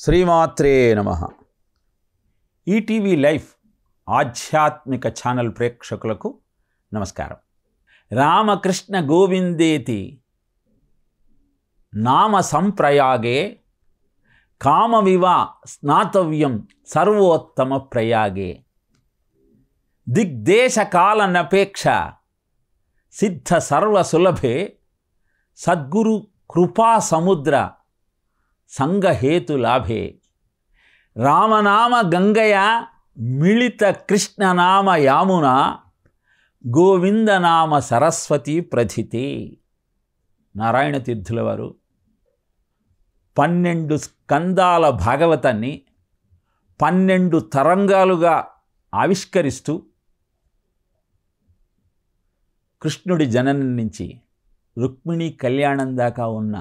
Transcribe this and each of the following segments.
శ్రీమాత్రే నమః. ETV life ఆధ్యాత్మిక ఛానల్ ప్రేక్షకులకు నమస్కారం. రామకృష్ణ గోవిందేతి నామ సంప్రయాగే కామవివా స్నాతవ్యం సర్వోత్తమ ప్రయాగే. దిగ్దేశకాలనపేక్ష సిద్ధ సర్వసులభే సద్గురు కృపా సముద్ర సంగహేతు లాభే. రామనామ గంగయ మిళిత కృష్ణనామ యామున గోవిందనామ సరస్వతి ప్రథితే. నారాయణ తీర్థుల వారు 12 స్కందాల భాగవతాన్ని 12 తరంగాలుగా ఆవిష్కరిస్తూ కృష్ణుడి జననం నుంచి రుక్మిణీ కళ్యాణం దాకా ఉన్న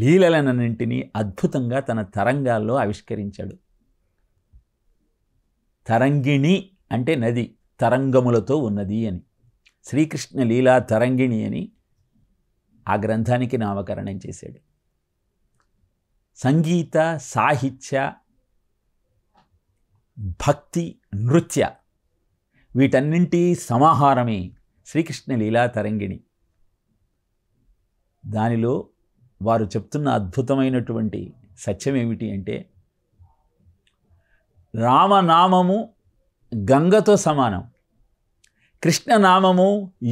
లీలలన్నింటినీ అద్భుతంగా తన తరంగాల్లో ఆవిష్కరించాడు. తరంగిణి అంటే నది, తరంగములతో ఉన్నది అని. శ్రీకృష్ణ లీలా తరంగిణి అని ఆ గ్రంథానికి నామకరణం చేశాడు. సంగీత, సాహిత్య, భక్తి, నృత్య వీటన్నింటి సమాహారమే శ్రీకృష్ణ లీలా తరంగిణి. దానిలో వారు చెప్తున్న అద్భుతమైనటువంటి సత్యం ఏమిటి అంటే, రామనామము గంగతో సమానం, కృష్ణనామము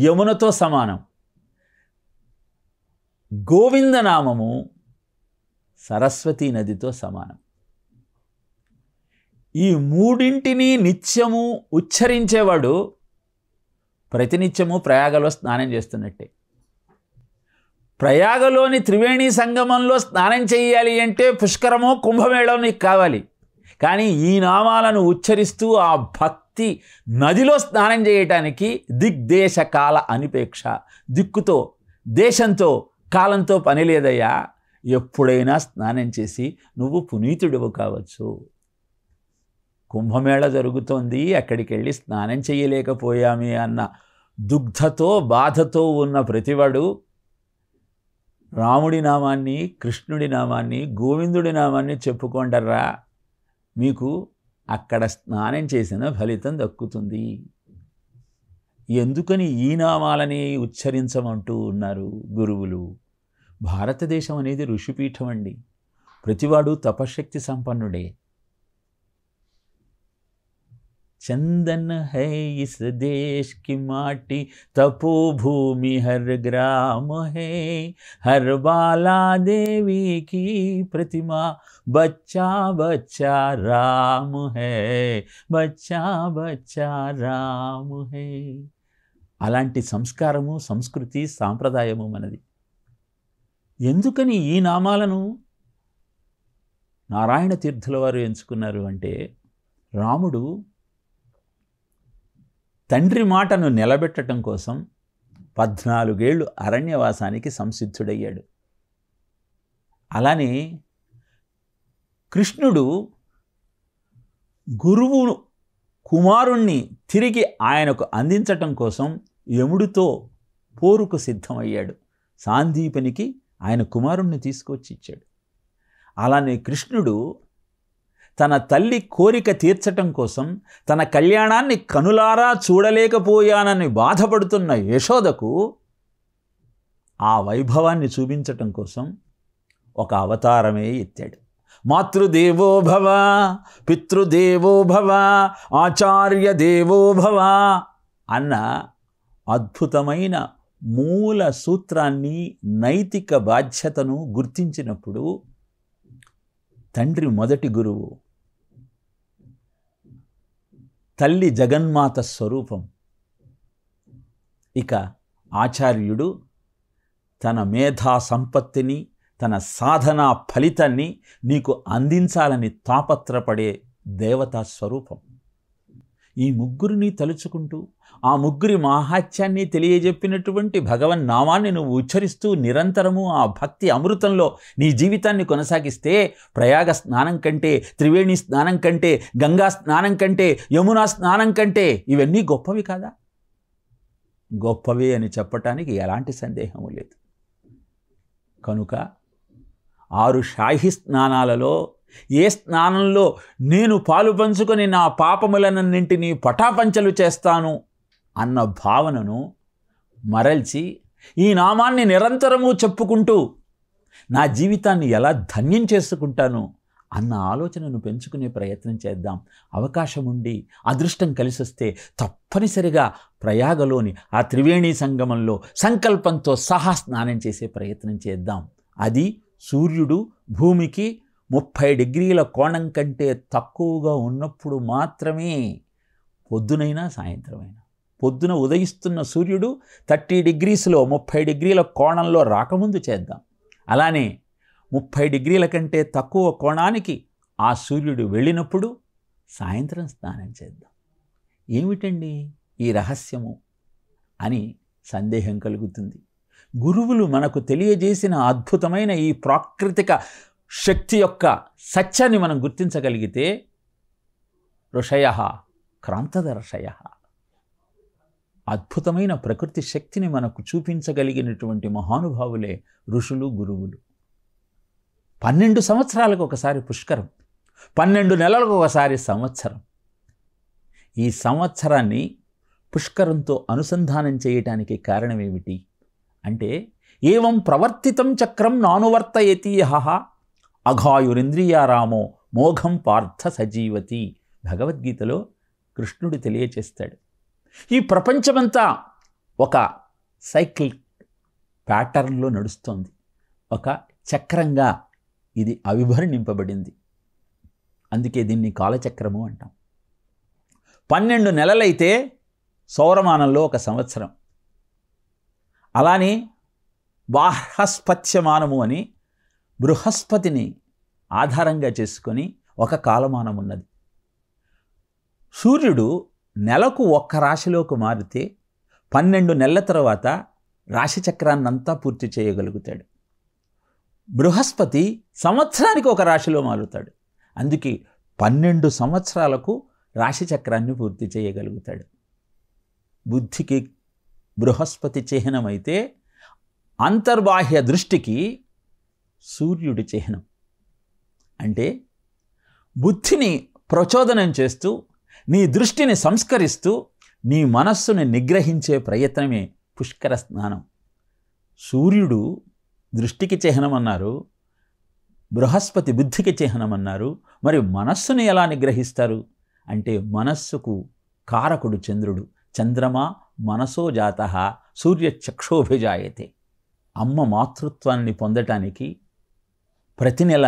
యమునతో సమానం, గోవిందనామము సరస్వతీ నదితో సమానం. ఈ మూడింటిని నిత్యము ఉచ్చరించేవాడు ప్రతినిత్యము ప్రయాగలో స్నానం చేస్తున్నట్టే. ప్రయాగలోని త్రివేణి సంగమంలో స్నానం చేయాలి అంటే పుష్కరమో కుంభమేళో నీకు కావాలి. కానీ ఈ నామాలను ఉచ్చరిస్తూ ఆ భక్తి నదిలో స్నానం చేయటానికి దిగ్దేశ కాల అనిపేక్ష. దిక్కుతో, దేశంతో, కాలంతో పని లేదయ్యా. ఎప్పుడైనా స్నానం చేసి నువ్వు పునీతుడివు కావచ్చు. కుంభమేళ జరుగుతోంది, అక్కడికి వెళ్ళి స్నానం చేయలేకపోయామే అన్న దుగ్ధతో, బాధతో ఉన్న ప్రతివాడు రాముడి నామాన్ని, కృష్ణుడి నామాన్ని, గోవిందుడి నామాన్ని చెప్పుకోండర్రా, మీకు అక్కడ స్నానం చేసిన ఫలితం దక్కుతుంది. ఎందుకని ఈ నామాలని ఉచ్చరించమంటూ ఉన్నారు గురువులు? భారతదేశం అనేది ఋషిపీఠం అండి. ప్రతివాడు తపశక్తి సంపన్నుడే. चंदन है इस देश की माटी, तपोभूमि हर ग्राम है, हर बाला देवी की प्रतिमा, बच्चा बच्चा राम है, बच्चा बच्चा राम है. అలాంటి సంస్కారము, సంస్కృతి, సాంప్రదాయము మనది. ఎందుకని ఈ నామాలను నారాయణ తీర్థుల వారు ఎంచుకున్నారు అంటే, రాముడు తండ్రి మాటను నిలబెట్టడం కోసం 14 ఏళ్ళు అరణ్యవాసానికి సంసిద్ధుడయ్యాడు. అలానే కృష్ణుడు గురువు కుమారుణ్ణి తిరిగి ఆయనకు అందించటం కోసం యముడితో పోరుకు సిద్ధమయ్యాడు. సాందీపనికి ఆయన కుమారుణ్ణి తీసుకొచ్చి ఇచ్చాడు. అలానే కృష్ణుడు తన తల్లి కోరిక తీర్చటం కోసం, తన కళ్యాణాన్ని కనులారా చూడలేకపోయానని బాధపడుతున్న యశోదకు ఆ వైభవాన్ని చూపించటం కోసం ఒక అవతారమే ఎత్తాడు. మాతృదేవో భవ, పితృదేవో భవ, ఆచార్య దేవో భవ అన్న అద్భుతమైన మూల సూత్రాన్ని, నైతిక బాధ్యతను గుర్తించినప్పుడు తండ్రి మొదటి గురువు, తల్లి జగన్మాత స్వరూపం, ఇక ఆచార్యుడు తన మేధా సంపత్తిని, తన సాధనా ఫలితాన్ని నీకు అందించాలని తాపత్రపడే దేవతా స్వరూపం. ఈ ముగ్గురిని తలుచుకుంటూ ఆ ముగ్గురి మాహాత్యాన్ని తెలియజెప్పినటువంటి భగవన్ నామాన్ని నువ్వు ఉచ్చరిస్తూ నిరంతరము ఆ భక్తి అమృతంలో నీ జీవితాన్ని కొనసాగిస్తే ప్రయాగ స్నానం కంటే, త్రివేణి స్నానం కంటే, గంగా స్నానం కంటే, యమునా స్నానం కంటే ఇవన్నీ గొప్పవి కాదా? గొప్పవే అని చెప్పటానికి ఎలాంటి సందేహము లేదు. కనుక 6 షాహీ స్నానాలలో ఏ స్నానంలో నేను పాలు పంచుకొని నా పాపములనన్నింటినీ పటాపంచలు చేస్తాను అన్న భావనను మరల్చి ఈ నామాన్ని నిరంతరము చెప్పుకుంటూ నా జీవితాన్ని ఎలా ధన్యం చేసుకుంటాను అన్న ఆలోచనను పెంచుకునే ప్రయత్నం చేద్దాం. అవకాశం ఉండి అదృష్టం కలిసొస్తే తప్పనిసరిగా ప్రయాగలోని ఆ త్రివేణి సంగమంలో సంకల్పంతో సహా స్నానం చేసే ప్రయత్నం చేద్దాం. అది సూర్యుడు భూమికి 30 డిగ్రీల కోణం కంటే తక్కువగా ఉన్నప్పుడు మాత్రమే, పొద్దునైనా సాయంత్రమైనా. పొద్దున ఉదయిస్తున్న సూర్యుడు 30 డిగ్రీస్లో 30 డిగ్రీల కోణంలో రాకముందు చేద్దాం. అలానే 30 డిగ్రీల కంటే తక్కువ కోణానికి ఆ సూర్యుడు వెళ్ళినప్పుడు సాయంత్రం స్నానం చేద్దాం. ఏమిటండి ఈ రహస్యము అని సందేహం కలుగుతుంది. గురువులు మనకు తెలియజేసిన అద్భుతమైన ఈ ప్రాకృతిక శక్తి యొక్క సత్యాన్ని మనం గుర్తించగలిగితే ఋషయః క్రాంతదర్శయః, అద్భుతమైన ప్రకృతి శక్తిని మనకు చూపించగలిగినటువంటి మహానుభావులే ఋషులు, గురువులు. 12 సంవత్సరాలకు ఒకసారి పుష్కరం, 12 నెలలకు ఒకసారి సంవత్సరం. ఈ సంవత్సరాన్ని పుష్కరంతో అనుసంధానం చేయటానికి కారణమేమిటి అంటే, ఏవం ప్రవర్తితం చక్రం నానువర్తయతి యః అఘాయురింద్రియారామో మోఘం పార్థ సజీవతి. భగవద్గీతలో కృష్ణుడు తెలియచేస్తాడు. ఈ ప్రపంచమంతా ఒక సైకిల్ ప్యాటర్న్లో నడుస్తోంది, ఒక చక్రంగా ఇది అవిభర్ణింపబడింది. అందుకే దీన్ని కాలచక్రము అంటాం. 12 నెలలైతే సౌరమానంలో ఒక సంవత్సరం. అలానే బాహ్రస్పత్యమానము అని బృహస్పతిని ఆధారంగా చేసుకొని ఒక కాలమానం ఉన్నది. సూర్యుడు నెలకు ఒక్క రాశిలోకి మారితే 12 నెలల తర్వాత రాశిచక్రాన్నంతా పూర్తి చేయగలుగుతాడు. బృహస్పతి సంవత్సరానికి ఒక రాశిలో మారుతాడు. అందుకే 12 సంవత్సరాలకు రాశిచక్రాన్ని పూర్తి చేయగలుగుతాడు. బుద్ధికి బృహస్పతి చిహ్నమైతే అంతర్బాహ్య దృష్టికి సూర్యుడి చిహ్నం. అంటే బుద్ధిని ప్రచోదనం చేస్తూ, నీ దృష్టిని సంస్కరిస్తూ, నీ మనస్సుని నిగ్రహించే ప్రయత్నమే పుష్కర స్నానం. సూర్యుడు దృష్టికి చిహ్నం అన్నారు, బృహస్పతి బుద్ధికి చిహ్నం అన్నారు. మరి మనస్సుని ఎలా నిగ్రహిస్తారు అంటే, మనస్సుకు కారకుడు చంద్రుడు. చంద్రమా మనసో జాతః సూర్యచక్షోభిజాయతే. అమ్మ మాతృత్వాన్ని పొందటానికి ప్రతి నెల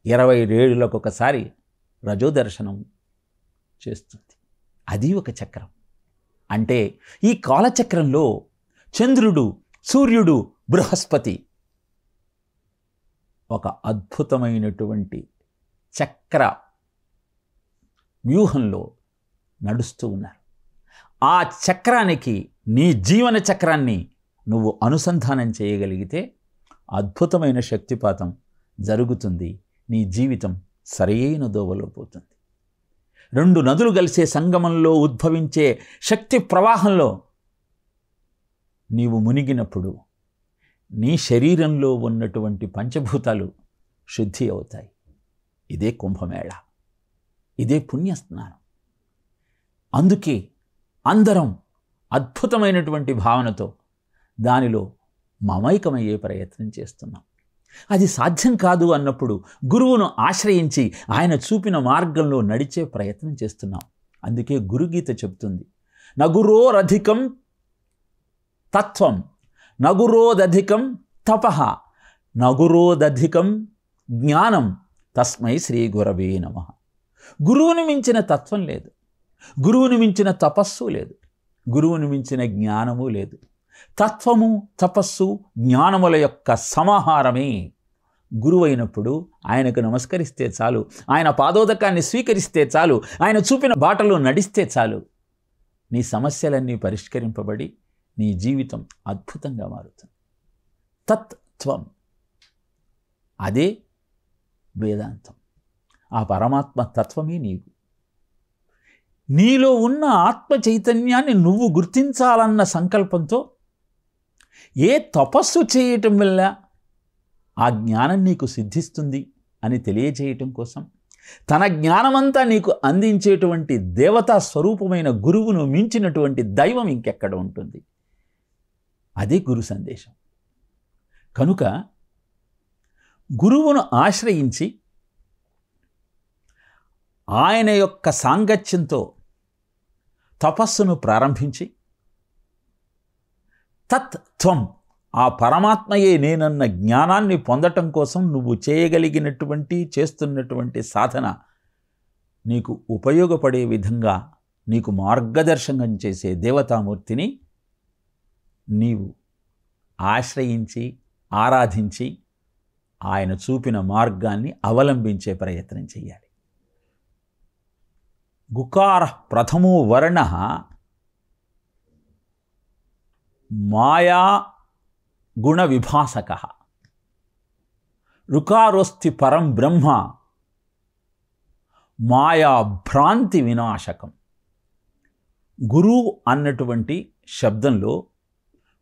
20 ఏళ్లకు ఒకసారి రజోదర్శనం చేస్తుంది. అది ఒక చక్రం. అంటే ఈ కాలచక్రంలో చంద్రుడు, సూర్యుడు, బృహస్పతి ఒక అద్భుతమైనటువంటి చక్ర వ్యూహంలో నడుస్తూ ఉన్నారు. ఆ చక్రానికి నీ జీవన చక్రాన్ని నువ్వు అనుసంధానం చేయగలిగితే అద్భుతమైన శక్తిపాతం జరుగుతుంది. నీ జీవితం సరైన దోవలో పోతుంది. 2 నదులు కలిసే సంగమంలో ఉద్భవించే శక్తి ప్రవాహంలో నీవు మునిగినప్పుడు నీ శరీరంలో ఉన్నటువంటి పంచభూతాలు శుద్ధి అవుతాయి. ఇదే కుంభమేళ, ఇదే పుణ్యస్నానం. అందుకే అందరం అద్భుతమైనటువంటి భావనతో దానిలో మమైకమయ్యే ప్రయత్నం చేస్తున్నాం. అది సాధ్యం కాదు అన్నప్పుడు గురువును ఆశ్రయించి ఆయన చూపిన మార్గంలో నడిచే ప్రయత్నం చేస్తున్నాం. అందుకే గురుగీత చెప్తుంది, నగురోరధికం తత్వం, నగురోదధికం తపః, నగురోదధికం జ్ఞానం, తస్మై శ్రీ గురవే నమః. గురువుని మించిన తత్వం లేదు, గురువుని మించిన తపస్సు లేదు, గురువుని మించిన జ్ఞానము లేదు. తత్వము, తపస్సు, జ్ఞానముల యొక్క సమాహారమే గురువైనప్పుడు ఆయనకు నమస్కరిస్తే చాలు, ఆయన పాదోదకాన్ని స్వీకరిస్తే చాలు, ఆయన చూపిన బాటలో నడిస్తే చాలు, నీ సమస్యలన్నీ పరిష్కరింపబడి నీ జీవితం అద్భుతంగా మారుతుంది. తత్వం అదే వేదాంతం. ఆ పరమాత్మ తత్వమే నీవు. నీలో ఉన్న ఆత్మ చైతన్యాన్ని నువ్వు గుర్తించాలన్న సంకల్పంతో ఏ తపస్సు చేయటం వల్ల ఆ జ్ఞానం నీకు సిద్ధిస్తుంది అని తెలియజేయటం కోసం, తన జ్ఞానమంతా నీకు అందించేటువంటి దేవతా స్వరూపమైన గురువును మించినటువంటి దైవం ఇంకెక్కడ ఉంటుంది? అదే గురు సందేశం. కనుక గురువును ఆశ్రయించి ఆయన యొక్క సాంగత్యంతో తపస్సును ప్రారంభించి తత్త్వం, ఆ పరమాత్మయే నేనన్న జ్ఞానాన్ని పొందటం కోసం నువ్వు చేయగలిగినటువంటి చేస్తున్నటువంటి సాధన నీకు ఉపయోగపడే విధంగా నీకు మార్గదర్శనం చేసే దేవతామూర్తిని నీవు ఆశ్రయించి ఆరాధించి ఆయన చూపిన మార్గాన్ని అవలంబించే ప్రయత్నం చేయాలి. గుకార ప్రథమో వర్ణ మాయా గుణ విభాసక, రుకారోస్తి పరం బ్రహ్మ మాయా భ్రాంతి వినాశకం. గురు అన్నటువంటి శబ్దంలో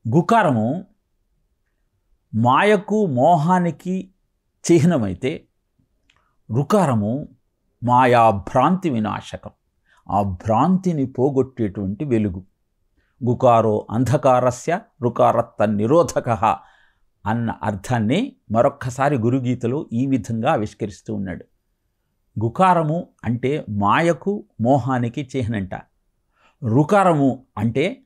గుకారము మాయకు మోహానికి చిహ్నమైతే రుకారము మాయా భ్రాంతి వినాశకం, ఆ భ్రాంతిని పోగొట్టేటువంటి వెలుగు. గుకారో అంధకారస్య రుకారత్త నిరోధక అన్న అర్థాన్ని మరొక్కసారి గురుగీతలో ఈ విధంగా ఆవిష్కరిస్తూ ఉన్నాడు. గుకారము అంటే మాయకు మోహానికి చిహ్నంట, రుకారము అంటే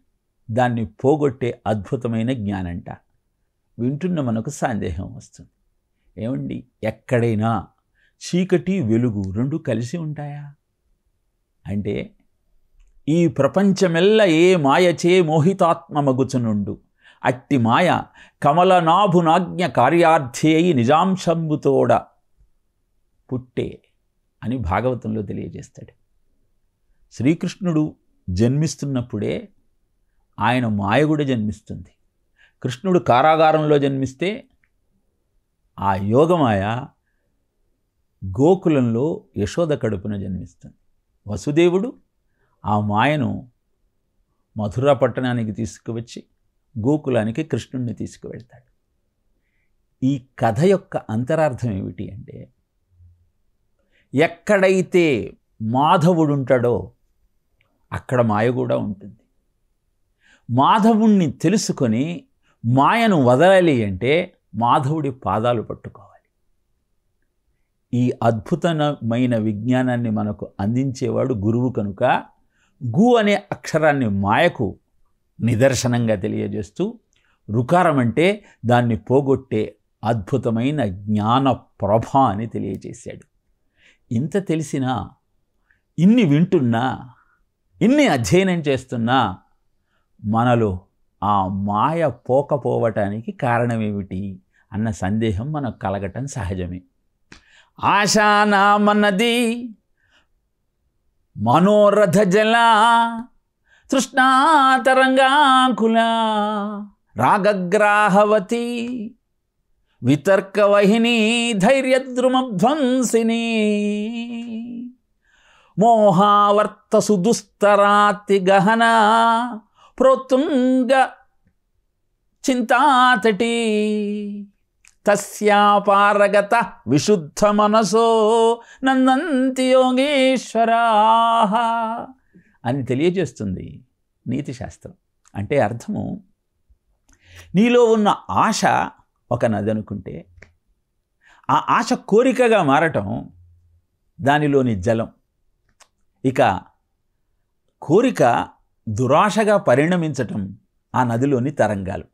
దాన్ని పోగొట్టే అద్భుతమైన జ్ఞానంట. వింటున్న మనకు సందేహం వస్తుంది, ఏమండి ఎక్కడైనా చీకటి వెలుగు రెండు కలిసి ఉంటాయా అంటే, ఈ ప్రపంచమెల్ల ఏ మాయచే మోహితాత్మమగుచునుండు అట్టి మాయ కమలనాభునాజ్ఞ కార్యార్థి అయి నిజాంశంబుతోడ పుట్టే అని భాగవతంలో తెలియజేస్తాడు. శ్రీకృష్ణుడు జన్మిస్తున్నప్పుడే ఆయన మాయ కూడా జన్మిస్తుంది. కృష్ణుడు కారాగారంలో జన్మిస్తే ఆ యోగమాయ గోకులంలో యశోద కడుపున జన్మిస్తుంది. వసుదేవుడు ఆ మాయను మధుర పట్టణానికి తీసుకువచ్చి గోకులానికి కృష్ణుడిని తీసుకువెళ్తాడు. ఈ కథ యొక్క అంతరార్థం ఏమిటి అంటే, ఎక్కడైతే మాధవుడుంటాడో అక్కడ మాయ కూడా ఉంటుంది. మాధవుణ్ణి తెలుసుకొని మాయను వదలాలి అంటే మాధవుడి పాదాలు పట్టుకోవాలి. ఈ అద్భుతమైన విజ్ఞానాన్ని మనకు అందించేవాడు గురువు కనుక గు అనే అక్షరాన్ని మాయకు నిదర్శనంగా తెలియజేస్తూ, రుకారం అంటే దాన్ని పోగొట్టే అద్భుతమైన జ్ఞాన ప్రభ అని తెలియజేశాడు. ఇంత తెలిసినా, ఇన్ని వింటున్నా, ఇన్ని అధ్యయనం చేస్తున్నా మనలో ఆ మాయ పోకపోవటానికి కారణమేమిటి అన్న సందేహం మనకు కలగటం సహజమే. ఆశానామన్నది మనోరథ జల తృష్ణాతరంగాకుల రాగగ్రాహవతి వితర్కవహిని ధైర్యద్రుమధ్వంసిని మోహావర్తసు దుస్తరాతి గహన ప్రోత్తుంగ చింతాతటి తస్యాపారగత విశుద్ధ మనసో నందంతి యోగేశ్వరాః అని తెలియజేస్తుంది నీతి శాస్త్రం. అంటే అర్థము, నీలో ఉన్న ఆశ ఒక నది అనుకుంటే, ఆ ఆశ కోరికగా మారటం దానిలోని జలం. ఇక కోరిక దురాశగా పరిణమించటం ఆ నదిలోని తరంగాలు.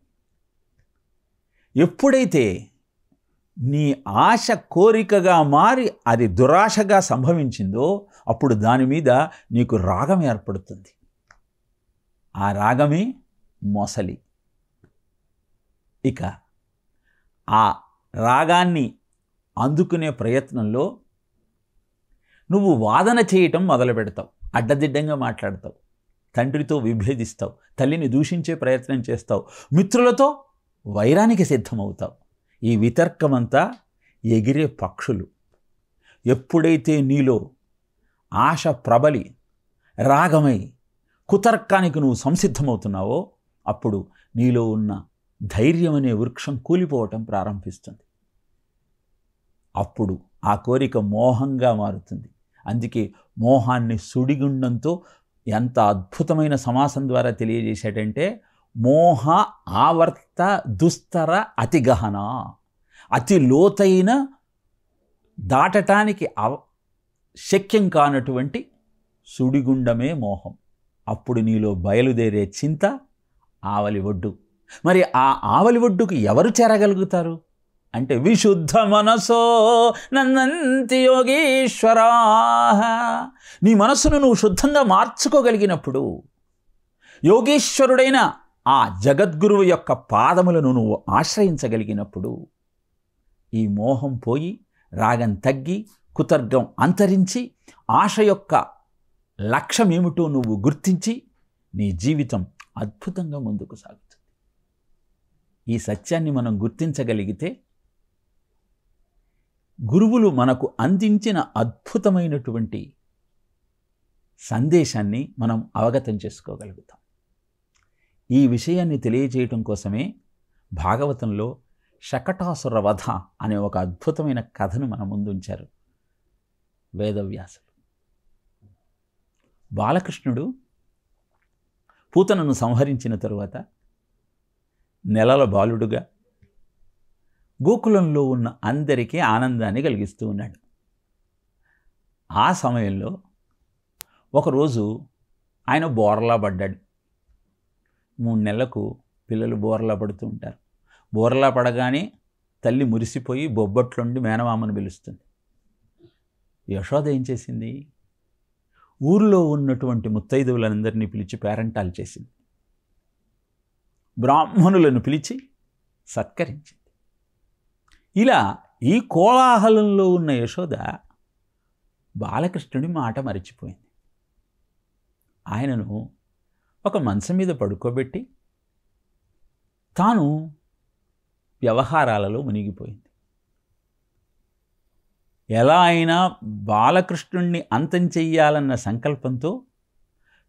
ఎప్పుడైతే నీ ఆశ కోరికగా మారి అది దురాశగా సంభవించిందో అప్పుడు దాని మీద నీకు రాగం ఏర్పడుతుంది. ఆ రాగమే మొసలి. ఇక ఆ రాగాన్ని అందుకునే ప్రయత్నంలో నువ్వు వాదన చేయటం మొదలు పెడతావు, అడ్డదిడ్డంగా మాట్లాడతావు, తండ్రితో విభేదిస్తావు, తల్లిని దూషించే ప్రయత్నం చేస్తావు, మిత్రులతో వైరానికి సిద్ధమవుతావు. ఈ వితర్కమంతా ఎగిరే పక్షులు. ఎప్పుడైతే నీలో ఆశ ప్రబలి రాగమై కుతర్కానికి నువ్వు సంసిద్ధమవుతున్నావో అప్పుడు నీలో ఉన్న ధైర్యం అనే వృక్షం కూలిపోవటం ప్రారంభిస్తుంది. అప్పుడు ఆ కోరిక మోహంగా మారుతుంది. అందుకే మోహాన్ని సుడిగుండంతో ఎంత అద్భుతమైన సమాసం ద్వారా తెలియజేశాడంటే, మోహ ఆవర్త దుస్తర అతి గహన, అతి లోతైన దాటటానికి శక్యం కానటువంటి సుడిగుండమే మోహం. అప్పుడు నీలో బయలుదేరే చింత ఆవలి ఒడ్డు. మరి ఆ ఆవలి ఒడ్డుకు ఎవరు చేరగలుగుతారు అంటే, విశుద్ధ మనసో నందంతి యోగీశ్వరా. నీ మనస్సును నువ్వు శుద్ధంగా మార్చుకోగలిగినప్పుడు, యోగీశ్వరుడైన ఆ జగద్గురువు యొక్క పాదములను నువ్వు ఆశ్రయించగలిగినప్పుడు, ఈ మోహం పోయి రాగం తగ్గి కుతర్గం అంతరించి ఆశ యొక్క లక్ష్యమేమిటో నువ్వు గుర్తించి నీ జీవితం అద్భుతంగా ముందుకు సాగుతుంది. ఈ సత్యాన్ని మనం గుర్తించగలిగితే గురువులు మనకు అందించిన అద్భుతమైనటువంటి సందేశాన్ని మనం అవగతం చేసుకోగలుగుతాం. ఈ విషయాన్ని తెలియజేయటం కోసమే భాగవతంలో శకటాసుర వధ అనే ఒక అద్భుతమైన కథను మన ముందుంచారు వేదవ్యాసులు. బాలకృష్ణుడు పూతనను సంహరించిన తరువాత నెలల బాలుడుగా గోకులంలో ఉన్న అందరికీ ఆనందాన్ని కలిగిస్తూ ఉన్నాడు. ఆ సమయంలో ఒకరోజు ఆయన బోర్లా పడ్డాడు. 3 నెలలకు పిల్లలు బోర్లా పడుతూ ఉంటారు. బోర్లా పడగానే తల్లి మురిసిపోయి బొబ్బట్లుండి మేనమామను పిలుస్తుంది. యశోద ఏం చేసింది? ఊరిలో ఉన్నటువంటి ముత్తైదువులందరినీ పిలిచి పేరంటాలు చేసింది. బ్రాహ్మణులను పిలిచి సత్కరించింది. ఇలా ఈ కోలాహలంలో ఉన్న యశోద బాలకృష్ణుడి మాట మరిచిపోయింది. ఆయనను ఒక మంచం మీద పడుకోబెట్టి తాను వ్యవహారాలలో మునిగిపోయింది. ఎలా అయినా బాలకృష్ణుణ్ణి అంతం చెయ్యాలన్న సంకల్పంతో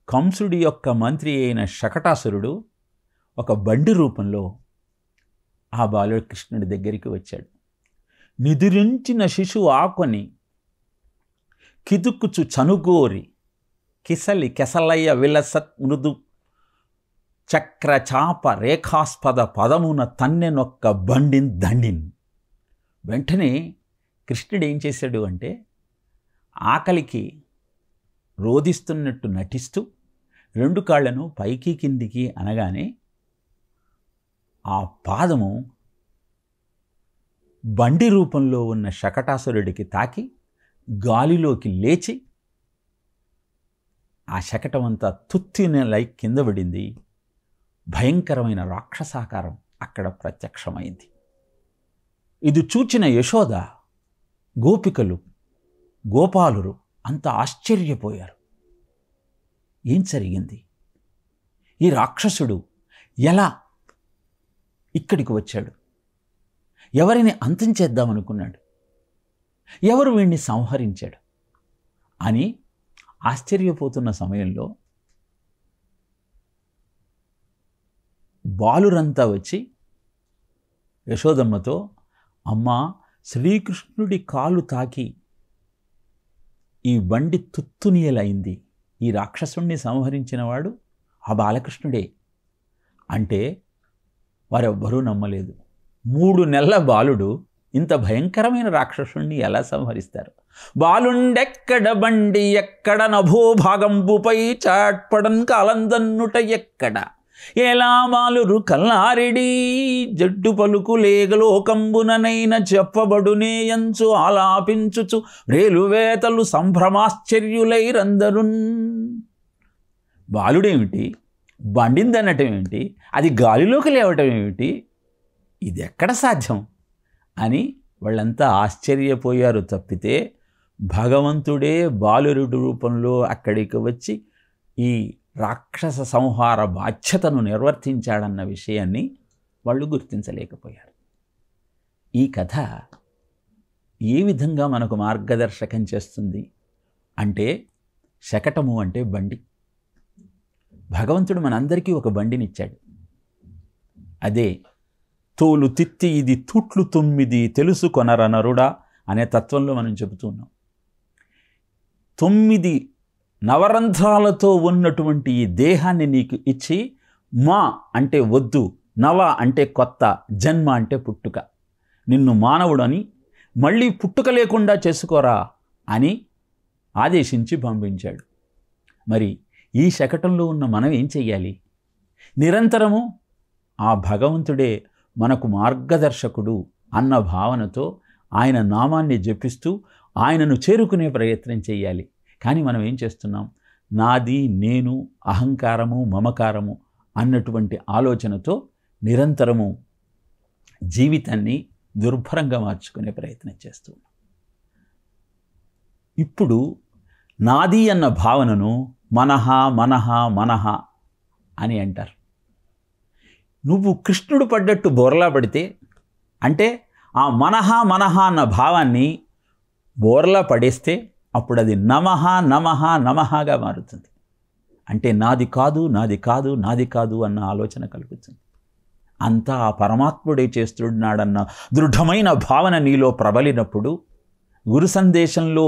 కంసుడి యొక్క మంత్రి అయిన శకటాసురుడు ఒక బండి రూపంలో ఆ బాలకృష్ణుడి దగ్గరికి వచ్చాడు. నిదురించిన శిశువు ఆకొని కిదుక్కుచు చనుగోరి కిసలి కెసలయ్య విలసత్ మృదు చక్ర చాప రేఖాస్పద పదమున తన్నెనొక్క బండిన్ దండిన్. వెంటనే కృష్ణుడు ఏం చేశాడు అంటే, ఆకలికి రోధిస్తున్నట్టు నటిస్తూ 2 కాళ్లను పైకి కిందికి అనగానే ఆ పాదము బండి రూపంలో ఉన్న శకటాసురుడికి తాకి గాలిలోకి లేచి ఆ శకటమంతా తుత్తినలై కింద పడింది. భయంకరమైన రాక్షసాకారం అక్కడ ప్రత్యక్షమైంది. ఇది చూచిన యశోద, గోపికలు, గోపాలురు అంతా ఆశ్చర్యపోయారు. ఏం జరిగింది? ఈ రాక్షసుడు ఎలా ఇక్కడికి వచ్చాడు? ఎవరిని అంతం చేద్దామనుకున్నాడు? ఎవరు వీణ్ణి సంహరించాడు అని ఆశ్చర్యపోతున్న సమయంలో బాలురంతా వచ్చి యశోదమ్మతో, అమ్మా, శ్రీకృష్ణుడి కాలు తాకి ఈ బండి తుత్తునియలైంది. ఈ రాక్షసుణ్ణి సంహరించినవాడు ఆ బాలకృష్ణుడే అంటే వారెవ్వరూ నమ్మలేదు. 3 నెలల బాలుడు ఇంత భయంకరమైన రాక్షసుణ్ణి ఎలా సంహరిస్తారు? బాలుండెక్కడ బండి ఎక్కడ నభోభాగంబుపై చాట్పడన్ కాలందన్నుట ఎక్కడ ఎలా బాలురు కల్లారిడి జడ్డు పలుకు లేగలోకంబుననైన చెప్పబడునే ఎంచు ఆలాపించుచు రేలువేతలు సంభ్రమాశ్చర్యులైరందరున్. బాలుడేమిటి, బండిందనటం ఏమిటి, అది గాలిలోకి లేవటం ఏమిటి, ఇది ఎక్కడ సాధ్యం అని వాళ్ళంతా ఆశ్చర్యపోయారు. తప్పితే భగవంతుడే బాలురుడి రూపంలో అక్కడికి వచ్చి ఈ రాక్షస సంహార బాధ్యతను నిర్వర్తించాడన్న విషయాన్ని వాళ్ళు గుర్తించలేకపోయారు. ఈ కథ ఏ విధంగా మనకు మార్గదర్శకం చేస్తుంది అంటే, శకటము అంటే బండి. భగవంతుడు మనందరికీ ఒక బండినిచ్చాడు. అదే తోలు తిత్తి ఇది తూట్లు 9 తెలుసుకొనర నరుడా అనే తత్వంలో మనం చెబుతూ ఉన్నాం. 9 నవరంధ్రాలతో ఉన్నటువంటి ఈ దేహాన్ని నీకు ఇచ్చి మా అంటే వద్దు, నవ అంటే కొత్త, జన్మ అంటే పుట్టుక, నిన్ను మానవుడని మళ్ళీ పుట్టుక లేకుండా చేసుకోరా అని ఆదేశించి పంపించాడు. మరి ఈ శకటంలో ఉన్న మనం ఏం చెయ్యాలి? నిరంతరము ఆ భగవంతుడే మనకు మార్గదర్శకుడు అన్న భావనతో ఆయన నామాన్ని జపిస్తూ ఆయనను చేరుకునే ప్రయత్నం చేయాలి. కానీ మనం ఏం చేస్తున్నాం? నాది, నేను, అహంకారము, మమకారము అన్నటువంటి ఆలోచనతో నిరంతరము జీవితాన్ని దుర్భరంగా మార్చుకునే ప్రయత్నం చేస్తున్నాం. ఇప్పుడు నాది అన్న భావనను మనహ మనహ మనహ అని అంటారు. నువ్వు కృష్ణుడు పడ్డట్టు బోర్లా పడితే, అంటే ఆ మనహ మనహ అన్న భావాన్ని బోర్లా పడేస్తే అప్పుడు అది నమః నమః నమఃగా మారుతుంది. అంటే నాది కాదు, నాది కాదు, నాది కాదు అన్న ఆలోచన కలుగుతుంది. అంతా ఆ పరమాత్ముడే చేస్తున్నాడన్న దృఢమైన భావన నీలో ప్రబలినప్పుడు, గురు సందేశంలో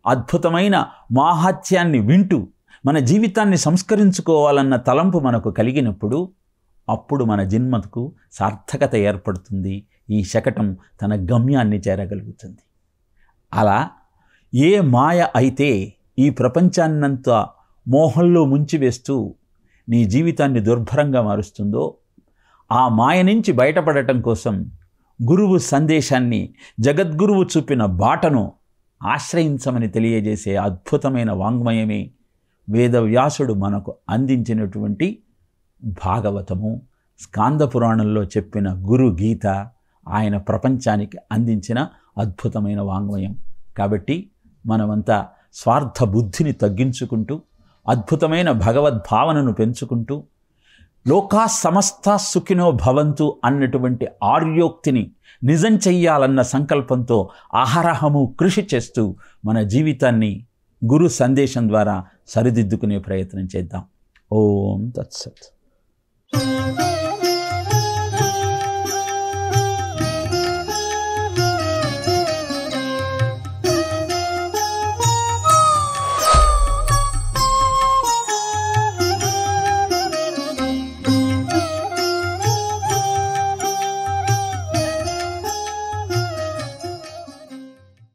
అద్భుతమైన మాహాత్యాన్ని వింటూ మన జీవితాన్ని సంస్కరించుకోవాలన్న తలంపు మనకు కలిగినప్పుడు అప్పుడు మన జన్మకు సార్థకత ఏర్పడుతుంది. ఈ శకటం తన గమ్యాన్ని చేరగలుగుతుంది. అలా ఏ మాయ అయితే ఈ ప్రపంచాన్నంతా మోహంలో ముంచివేస్తూ నీ జీవితాన్ని దుర్భరంగా మారుస్తుందో, ఆ మాయ నుంచి బయటపడటం కోసం గురువు సందేశాన్ని, జగద్గురువు చూపిన బాటను ఆశ్రయించమని తెలియజేసే అద్భుతమైన వాంగ్మయమే వేదవ్యాసుడు మనకు అందించినటువంటి భాగవతము, స్కాంద పురాణంలో చెప్పిన గురు గీత, ఆయన ప్రపంచానికి అందించిన అద్భుతమైన వాంగ్మయం. కాబట్టి మనమంతా స్వార్థ బుద్ధిని తగ్గించుకుంటూ అద్భుతమైన భగవద్భావనను పెంచుకుంటూ లోకా సమస్త సుఖినో భవంతు అన్నటువంటి ఆర్యోక్తిని నిజం చెయ్యాలన్న సంకల్పంతో అహరహము కృషి చేస్తూ మన జీవితాన్ని గురు సందేశం ద్వారా సరిదిద్దుకునే ప్రయత్నం చేద్దాం. ఓం తత్సత్.